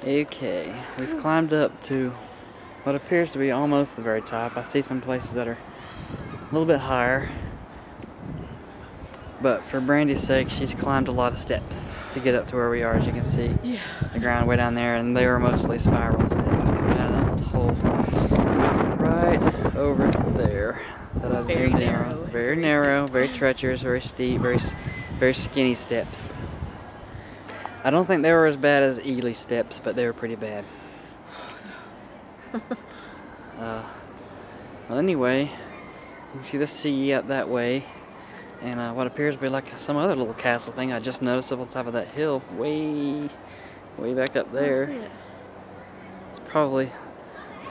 Okay, we've climbed up to what appears to be almost the very top. I see some places that are a little bit higher, but for Brandy's sake, she's climbed a lot of steps to get up to where we are. As you can see, the ground way down there, and they were mostly spiral steps coming out of that hole right over there that I zoomed in on. Very narrow, very treacherous, very steep, very skinny steps. I don't think they were as bad as Ely steps, but they were pretty bad. Well, anyway, you can see the sea out that way, and what appears to be like some other little castle thing I just noticed up on top of that hill, way back up there. It's probably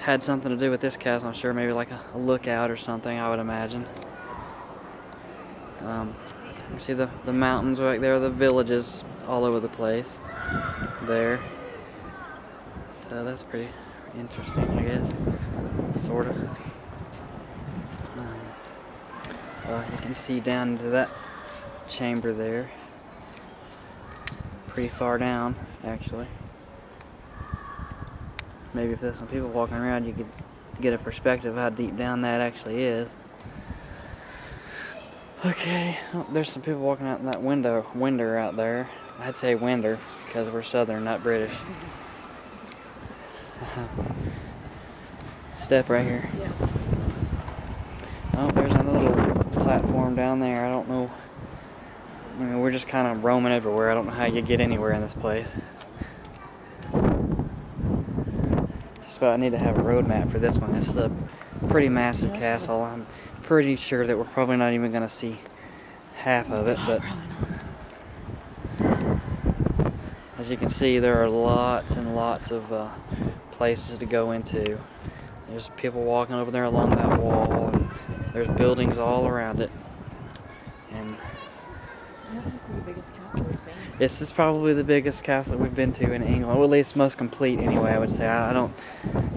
had something to do with this castle, I'm sure, maybe like a lookout or something, I would imagine. You see the mountains right there, the villages all over the place there. So that's pretty interesting, I guess, sort of. You can see down into that chamber there, pretty far down, actually. Maybe if there's some people walking around, you could get a perspective of how deep down that actually is. Okay, oh, there's some people walking out in that winder out there. I'd say winder because we're southern, not British. Step right here. Yeah. Oh, there's another little platform down there. I don't know. I mean, we're just kind of roaming everywhere. I don't know how you get anywhere in this place. Just about need to have a road map for this one. This is a pretty massive castle. I'm pretty sure that we're probably not even going to see half of it, but as you can see, there are lots and lots of places to go into. There's people walking over there along that wall, and there's buildings all around it. And this is the biggest castle we've seen. this is probably the biggest castle we've been to in England, or at least most complete anyway, I would say. I don't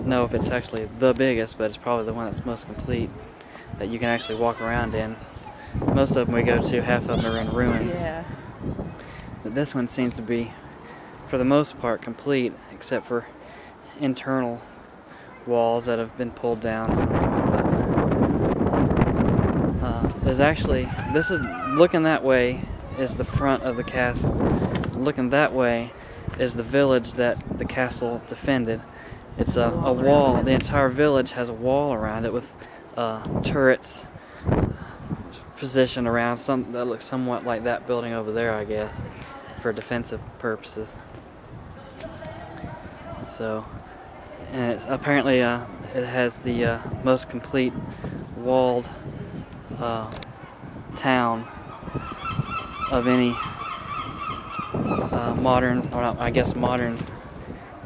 know if it's actually the biggest, but it's probably the one that's most complete that you can actually walk around in. Most of them we go to, half of them are in ruins. Yeah. But this one seems to be, for the most part, complete, except for internal walls that have been pulled down. There's actually, this is, looking that way is the front of the castle. Looking that way is the village that the castle defended. It's a wall. The entire village has a wall around it with turrets positioned around, some that looks somewhat like that building over there, I guess, for defensive purposes. So, and it's, apparently it has the most complete walled town of any modern, or not, I guess modern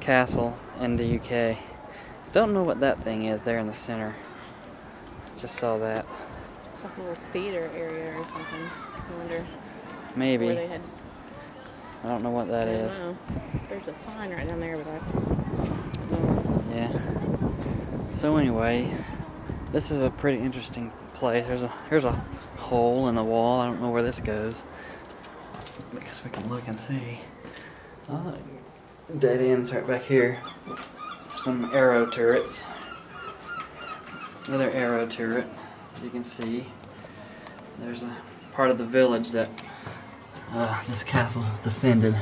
castle in the UK. Don't know what that thing is there in the center. Just saw that. It's like a little theater area or something. I wonder. Maybe. Where they had, I don't know what that is. I don't know. There's a sign right down there, but I don't know. Yeah. So anyway, this is a pretty interesting place. Here's a hole in the wall. I don't know where this goes. I guess we can look and see. Dead ends right back here. Some arrow turrets. Another arrow turret, as you can see. There's a part of the village that this castle defended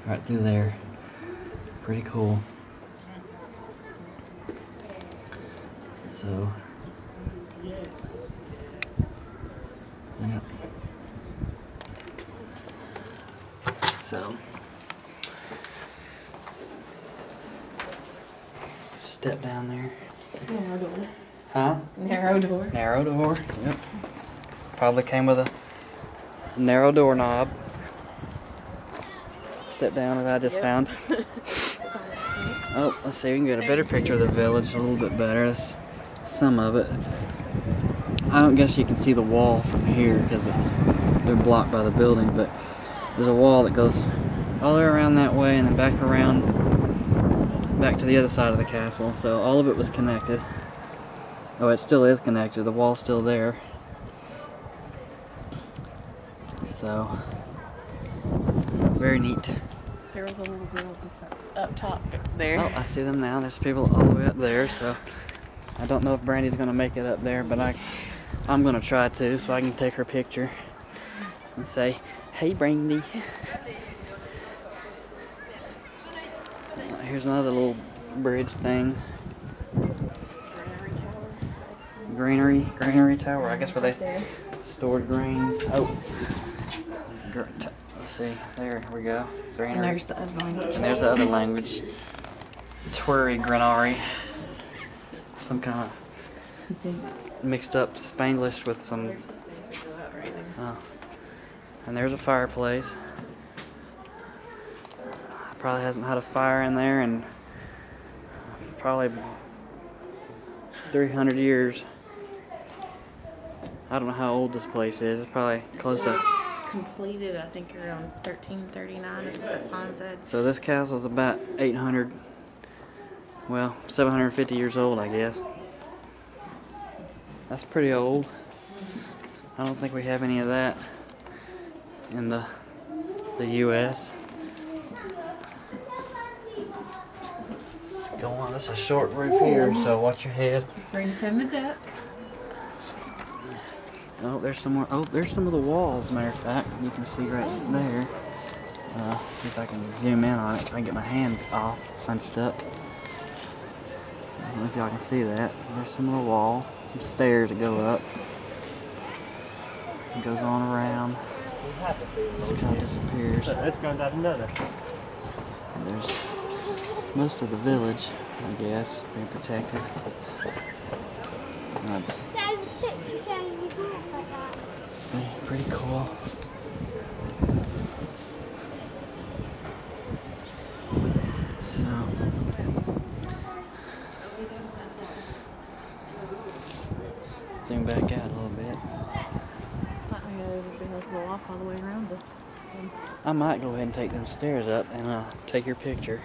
right through there. Pretty cool. So, yeah. So, step down there. Narrow door. Huh? Narrow door. Narrow door, yep. Probably came with a narrow doorknob. Step down that I just found. Oh, let's see, we can get a better picture of the village, a little bit better. That's some of it. I don't guess you can see the wall from here because they're blocked by the building, but there's a wall that goes all the way around that way and then back around, back to the other side of the castle. So all of it was connected. Oh, it still is connected. The wall's still there. So, very neat. There there was a little girl just up top there. Oh, I see them now. There's people all the way up there, so I don't know if Brandy's gonna make it up there, but I'm gonna try to, so I can take her picture and say, "Hey, Brandy." Here's another little bridge thing. Granary tower. I guess where they stored grains. Oh, let's see. There we go. Granary. And there's the other language. And there's the other language. Twery Granary. Some kind of mixed up Spanglish with some. And there's a fireplace. Probably hasn't had a fire in there in probably 300 years. I don't know how old this place is. It's probably close to. Completed, I think, around 1339 is what that sign said. So this castle is about 800, well, 750 years old, I guess. That's pretty old. I don't think we have any of that in the U.S. Go on. This is a short roof here, so watch your head. Brings him a duck. Oh, there's some more. Oh, there's some of the walls, matter of fact. You can see right there. See if I can zoom in on it so I can get my hands off unstuck. I don't know if y'all can see that. There's some of the wall, some stairs that go up. It goes on around. Just kind of disappears. And there's most of the village, I guess, being protected. There's a picture showing his mouth like that. Pretty cool. So, zoom back out a little bit. I might go ahead and take them stairs up and take your picture.